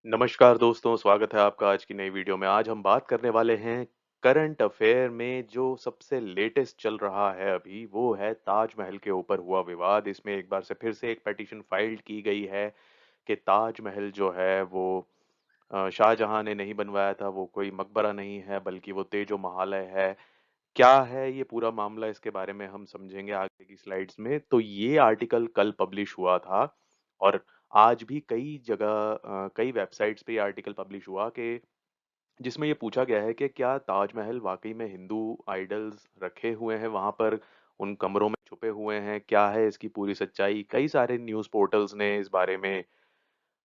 नमस्कार दोस्तों, स्वागत है आपका आज की नई वीडियो में। आज हम बात करने वाले हैं करंट अफेयर में जो सबसे लेटेस्ट चल रहा है अभी, वो है ताजमहल के ऊपर हुआ विवाद। इसमें एक बार से फिर से एक पिटीशन फाइल की गई है कि ताजमहल जो है वो शाहजहां ने नहीं बनवाया था, वो कोई मकबरा नहीं है बल्कि वो तेजो महालय है। क्या है ये पूरा मामला, इसके बारे में हम समझेंगे आगे की स्लाइड्स में। तो ये आर्टिकल कल पब्लिश हुआ था और आज भी कई जगह कई वेबसाइट्स पे ये आर्टिकल पब्लिश हुआ कि जिसमें ये पूछा गया है कि क्या ताजमहल वाकई में हिंदू आइडल्स रखे हुए हैं वहां पर, उन कमरों में छुपे हुए हैं, क्या है इसकी पूरी सच्चाई। कई सारे न्यूज़ पोर्टल्स ने इस बारे में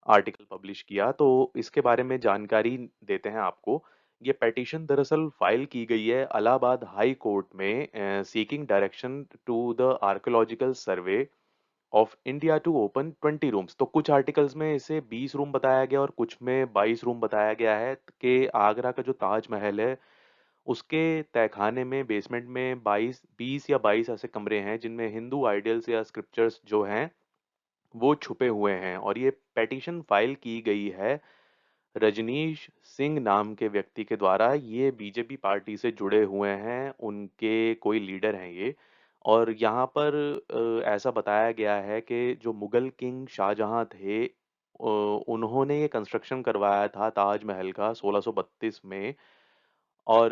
आर्टिकल पब्लिश किया, तो इसके बारे में जानकारी देते हैं आपको। ये पेटिशन दरअसल फाइल की गई है इलाहाबाद हाई कोर्ट में, seeking direction to the archaeological survey of India to open 20 rooms. तो कुछ आर्टिकल्स में इसे 20 रूम बताया गया और कुछ में 22 रूम बताया गया है कि आगरा का जो ताजमहल है उसके तहखाने में बेसमेंट में 20 या 22 ऐसे कमरे हैं जिनमें हिंदू आइडल्स या स्क्रिप्चर्स जो हैं वो छुपे हुए हैं। और ये पेटिशन फाइल की गई है रजनीश सिंह नाम के व्यक्ति के द्वारा। ये बीजेपी पार्टी से जुड़े हुए हैं, उनके कोई लीडर हैं ये। और यहाँ पर ऐसा बताया गया है कि जो मुगल किंग शाहजहां थे, उन्होंने ये कंस्ट्रक्शन करवाया था ताजमहल का 1632 में। और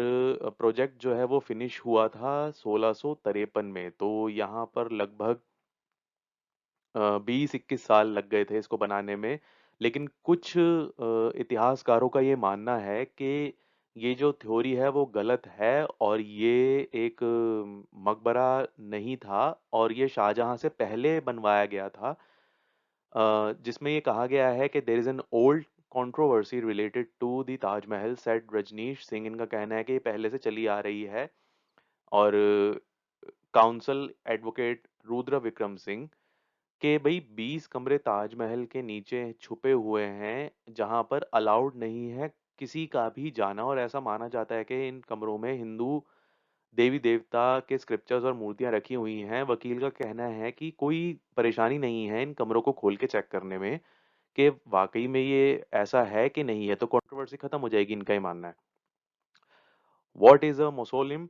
प्रोजेक्ट जो है वो फिनिश हुआ था 1653 में। तो यहाँ पर लगभग 20-21 साल लग गए थे इसको बनाने में। लेकिन कुछ इतिहासकारों का ये मानना है कि ये जो थ्योरी है वो गलत है और ये एक मकबरा नहीं था और ये शाहजहां से पहले बनवाया गया था। जिसमें ये कहा गया है कि there is an old controversy related to the Taj Mahal, said Rajneesh Singh. इनका कहना है कि ये पहले से चली आ रही है। और काउंसल एडवोकेट रुद्र विक्रम सिंह कि भाई 20 कमरे ताजमहल के नीचे छुपे हुए हैं जहां पर अलाउड नहीं है किसी का भी जाना। और ऐसा माना जाता है कि इन कमरों में हिंदू देवी देवता के स्क्रिप्चर्स और मूर्तियां रखी हुई हैं। वकील का कहना है कि कोई परेशानी नहीं है इन कमरों को खोल के चेक करने में कि वाकई में ये ऐसा है कि नहीं है, तो कंट्रोवर्सी खत्म हो जाएगी, इनका ही मानना है। व्हाट इज अ मौसोलियम,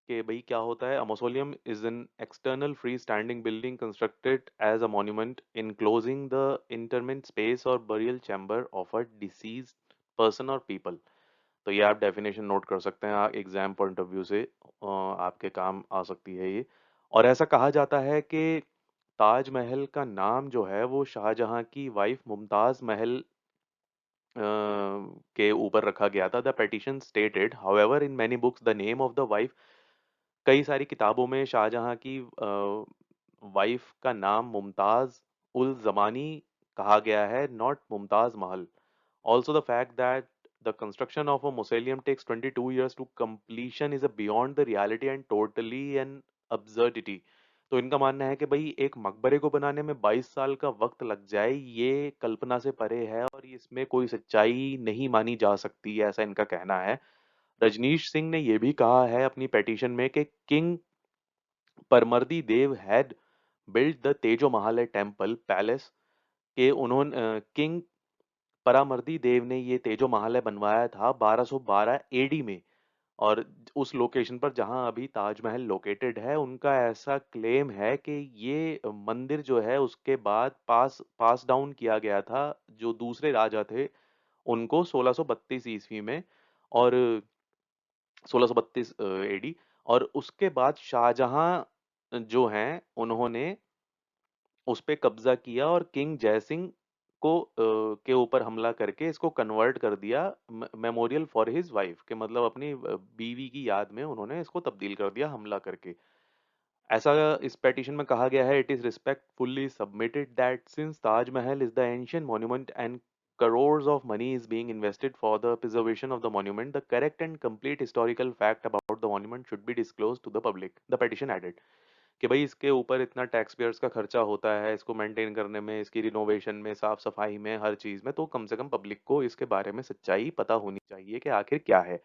कि भाई क्या होता है। A mausoleum is an external free standing building constructed as a monument enclosing the interment space और burial chamber of a deceased person और पीपल। तो ये आप डेफिनेशन नोट कर सकते हैं, एग्जाम पॉइंट ऑफ व्यू से आपके काम आ सकती है ये। और ऐसा कहा जाता है कि ताजमहल का नाम जो है वो शाहजहां की वाइफ मुमताज महल के ऊपर रखा गया था। The petition stated however in many books the name of the wife. कई सारी किताबों में शाहजहां की वाइफ का नाम मुमताज उल जमानी कहा गया है, not Mumtaz Mahal. Also, the fact that the construction of a mausoleum takes 22 years to completion is a beyond the reality and totally an absurdity। तो इनका मानना है कि भाई एक मकबरे को बनाने में 22 साल का वक्त लग जाए, ये कल्पना से परे है और इसमें कोई सच्चाई नहीं मानी जा सकती, ऐसा इनका कहना है। रजनीश सिंह ने यह भी कहा है अपनी पेटिशन में कि king Parmardi Dev had build the Tejo Mahalaya temple palace, के उन्होंने किंग परामर्दी देव ने ये तेजो महालय बनवाया था 1212 एडी में। और उस लोकेशन पर जहां अभी ताजमहल लोकेटेड है, उनका ऐसा क्लेम है कि ये मंदिर जो है उसके बाद पास डाउन किया गया था जो दूसरे राजा थे उनको 1632 ईस्वी में। और 1632 एडी। और उसके बाद शाहजहां जो हैं उन्होंने उस पे कब्जा किया और किंग जयसिंह को के ऊपर हमला करके इसको कन्वर्ट कर दिया मेमोरियल फॉर हिज वाइफ, के मतलब अपनी बीवी की याद में उन्होंने इसको तब्दील कर दिया हमला करके। ऐसा इस पेटिशन में कहा गया है, it is respectfully submitted that since Taj Mahal is the ancient monument and crores of money is being invested for the preservation of the monument, the correct and complete historical fact about the monument should be disclosed to the public, the petition added। कि भाई इसके ऊपर इतना tax payers का खर्चा होता है इसको मेंटेन करने में, इसकी रिनोवेशन में, साफ सफाई में, हर चीज में, तो कम से कम पब्लिक को इसके बारे में सच्चाई पता होनी चाहिए कि आखिर क्या है।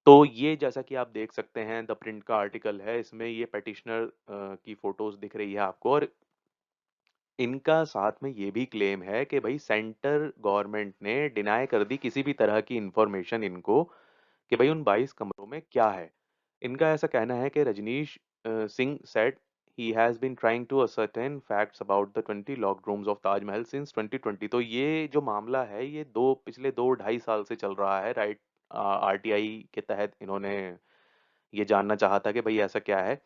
तो ये जैसा कि आप देख सकते हैं द प्रिंट का आर्टिकल है, इसमें ये पेटिशनर की फोटोज दिख रही है आपको। और इनका साथ में ये भी क्लेम है कि भाई सेंटर गवर्नमेंट ने डिनाई कर दी किसी भी तरह की इंफॉर्मेशन इनको कि भाई उन 22 कमरों में क्या है। इनका ऐसा कहना है कि Rajneesh Singh said he has been trying to ascertain facts about the 20 locked rooms of Taj Mahal since 2020। तो ये जो मामला है ये पिछले 2 ढाई साल से चल रहा है, राइट। आरटीआई के तहत इन्होंने ये जानना चाहा था कि भाई ऐसा क्या है।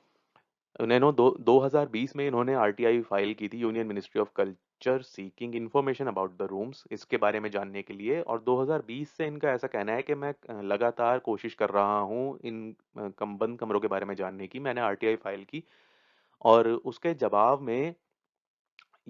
उन्होंने 2020 में इन्होंने आरटीआई फाइल की थी union ministry of culture seeking information about the rooms, इसके बारे में जानने के लिए। और 2020 से इनका ऐसा कहना है कि मैं लगातार कोशिश कर रहा हूँ इन बंद कमरों के बारे में जानने की। मैंने आरटीआई फाइल की और उसके जवाब में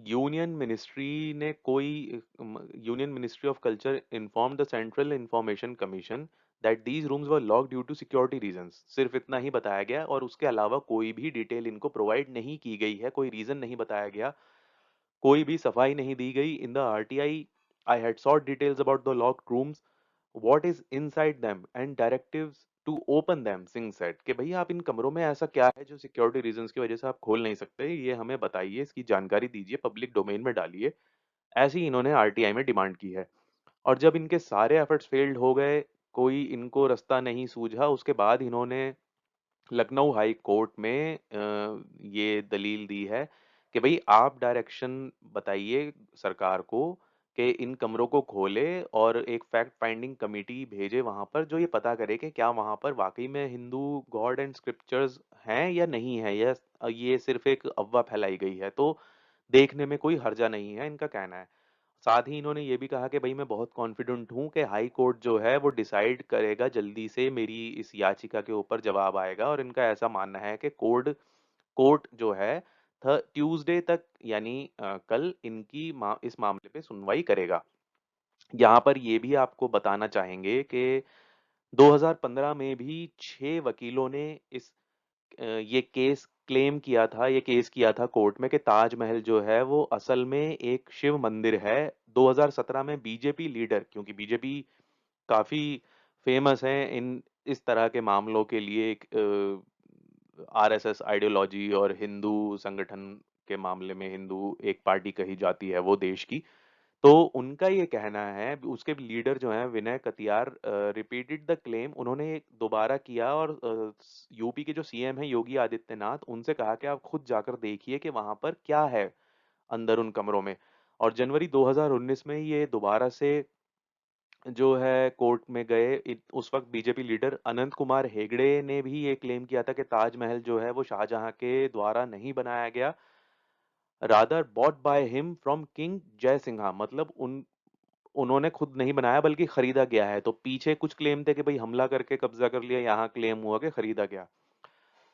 यूनियन मिनिस्ट्री ने कोई union ministry of culture inform the central information commission that these rooms were locked due to security reasons. सिर्फ इतना ही बताया गया और उसके अलावा कोई भी डिटेल इनको प्रोवाइड नहीं की गई है, कोई रीजन नहीं बताया गया, कोई भी सफाई नहीं दी गई। In the RTI I had sought details about the locked rooms, what is inside them and directives to open them, Singh said कि भैया आप इन कमरों में ऐसा क्या है जो सिक्योरिटी रीजंस की वजह से आप खोल नहीं सकते, ये हमें बताइए, इसकी जानकारी दीजिए, पब्लिक डोमेन में डालिए। ऐसी इन्होंने आरटीआई में डिमांड की है। और जब इनके सारे एफर्ट्स फेल्ड हो गए, कोई इनको रास्ता नहीं सूझा, उसके बाद इन्होंने लखनऊ हाई कोर्ट में ये दलील दी है कि भाई आप डायरेक्शन बताइए सरकार को कि इन कमरों को खोले और एक फैक्ट फाइंडिंग कमेटी भेजे वहां पर जो ये पता करे कि क्या वहां पर वाकई में हिंदू गॉड एंड स्क्रिप्चर्स हैं या नहीं है, या ये सिर्फ एक अफवाह फैलाई गई है। तो देखने में कोई हर्जा नहीं है, इनका कहना है। साथ ही इन्होंने ये भी कहा कि भाई मैं बहुत कॉन्फिडेंट हूँ कि हाई कोर्ट जो है वो डिसाइड करेगा जल्दी से, मेरी इस याचिका के ऊपर जवाब आएगा। और इनका ऐसा मानना है कि कोर्ट कोर्ट जो है ट्यूसडे तक यानी कल इस मामले पे सुनवाई करेगा। यहाँ पर ये भी आपको बताना चाहेंगे कि 2015 में भी 6 वकीलों ने ये केस किया था कोर्ट में कि ताजमहल जो है वो असल में एक शिव मंदिर है। 2017 में बीजेपी लीडर, क्योंकि बीजेपी काफी फेमस है इन इस तरह के मामलों के लिए, एक आरएसएस आइडियोलॉजी और हिंदू संगठन के मामले में हिंदू एक पार्टी कही जाती है वो देश की। तो उनका ये कहना है, उसके लीडर जो हैं Vinay Katiyar repeated the claim, उन्होंने दोबारा किया और यूपी के जो सीएम हैं योगी आदित्यनाथ, उनसे कहा कि आप खुद जाकर देखिए कि वहां पर क्या है अंदर उन कमरों में। और जनवरी 2019 में ये दोबारा से जो है कोर्ट में गए। उस वक्त बीजेपी लीडर अनंत कुमार हेगड़े ने भी ये क्लेम किया था कि ताजमहल जो है वो शाहजहां के द्वारा नहीं बनाया गया, rather bought by him from king जय सिंहा। मतलब उन्होंने खुद नहीं बनाया बल्कि खरीदा गया है। तो पीछे कुछ क्लेम थे कि भाई हमला करके कब्जा कर लिया, यहाँ क्लेम हुआ कि खरीदा गया।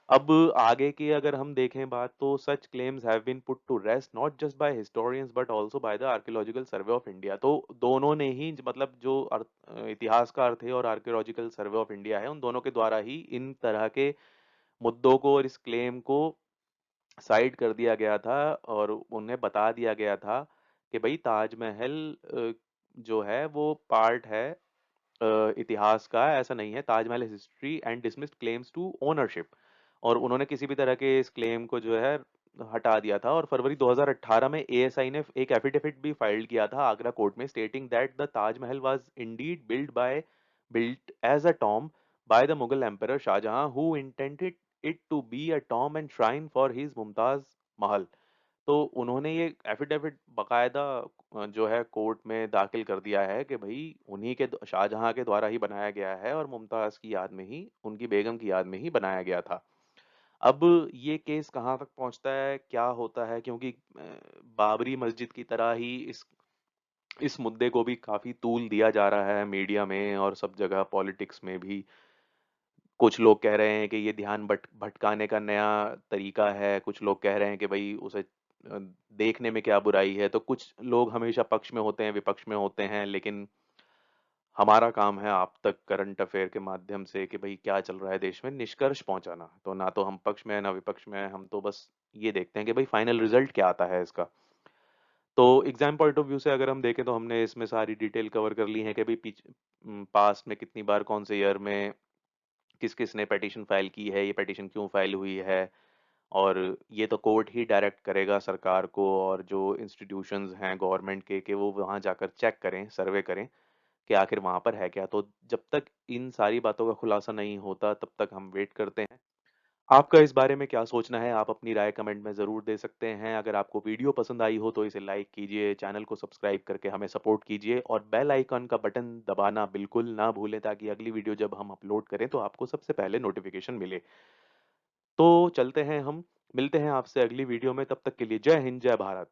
अब आगे की अगर हम देखें बात, तो such claims have been put to rest not just by historians but also by the archaeological survey of India. तो दोनों ने ही मतलब जो इतिहास का अर्थ है और आर्कियोलॉजिकल सर्वे ऑफ इंडिया है, उन दोनों के द्वारा ही इन तरह के मुद्दों को और इस क्लेम को साइड कर दिया गया था। और उन्हें बता दिया गया था कि भाई ताजमहल जो है वो पार्ट है इतिहास का, ऐसा नहीं है। Taj Mahal history and dismissed claims to ownership. और उन्होंने किसी भी तरह के इस क्लेम को जो है हटा दिया था। और फरवरी 2018 में एएसआई ने एक एफिडेविट भी फाइल किया था आगरा कोर्ट में, stating that the Taj Mahal was indeed built as a tomb by the Mughal Emperor Shahjahan, who intended it to be a tomb and shrine for his Mumtaz Mahal। तो उन्होंने ये affidavit बकायदा जो है कोर्ट में दाखिल कर दिया है कि भाई शाहजहां के द्वारा ही बनाया गया है और मुमताज की याद में ही, उनकी बेगम की याद में ही बनाया गया था। अब ये केस कहाँ तक पहुंचता है, क्या होता है, क्योंकि बाबरी मस्जिद की तरह ही इस मुद्दे को भी काफी तूल दिया जा रहा है मीडिया में और सब जगह, पॉलिटिक्स में भी। कुछ लोग कह रहे हैं कि ये ध्यान भटकाने का नया तरीका है, कुछ लोग कह रहे हैं कि भाई उसे देखने में क्या बुराई है। तो कुछ लोग हमेशा पक्ष में होते हैं, विपक्ष में होते हैं, लेकिन हमारा काम है आप तक करंट अफेयर के माध्यम से कि भाई क्या चल रहा है देश में निष्कर्ष पहुंचाना। तो ना तो हम पक्ष में है ना विपक्ष में है, हम तो बस ये देखते हैं कि भाई फाइनल रिजल्ट क्या आता है इसका। तो एग्जाम पॉइंट ऑफ व्यू से अगर हम देखें तो हमने इसमें सारी डिटेल कवर कर ली है कि भाई पास्ट में कितनी बार कौन से ईयर में किस किस ने पिटीशन फाइल की है, ये पिटीशन क्यों फाइल हुई है, और ये तो कोर्ट ही डायरेक्ट करेगा सरकार को और जो इंस्टीट्यूशंस हैं गवर्नमेंट के कि वो वहाँ जाकर चेक करें, सर्वे करें कि आखिर वहाँ पर है क्या। तो जब तक इन सारी बातों का खुलासा नहीं होता तब तक हम वेट करते हैं। आपका इस बारे में क्या सोचना है? आप अपनी राय कमेंट में ज़रूर दे सकते हैं। अगर आपको वीडियो पसंद आई हो तो इसे लाइक कीजिए, चैनल को सब्सक्राइब करके हमें सपोर्ट कीजिए और बेल आइकन का बटन दबाना बिल्कुल ना भूलें ताकि अगली वीडियो जब हम अपलोड करें तो आपको सबसे पहले नोटिफिकेशन मिले। तो चलते हैं हम, मिलते हैं आपसे अगली वीडियो में, तब तक के लिए जय हिंद, जय भारत।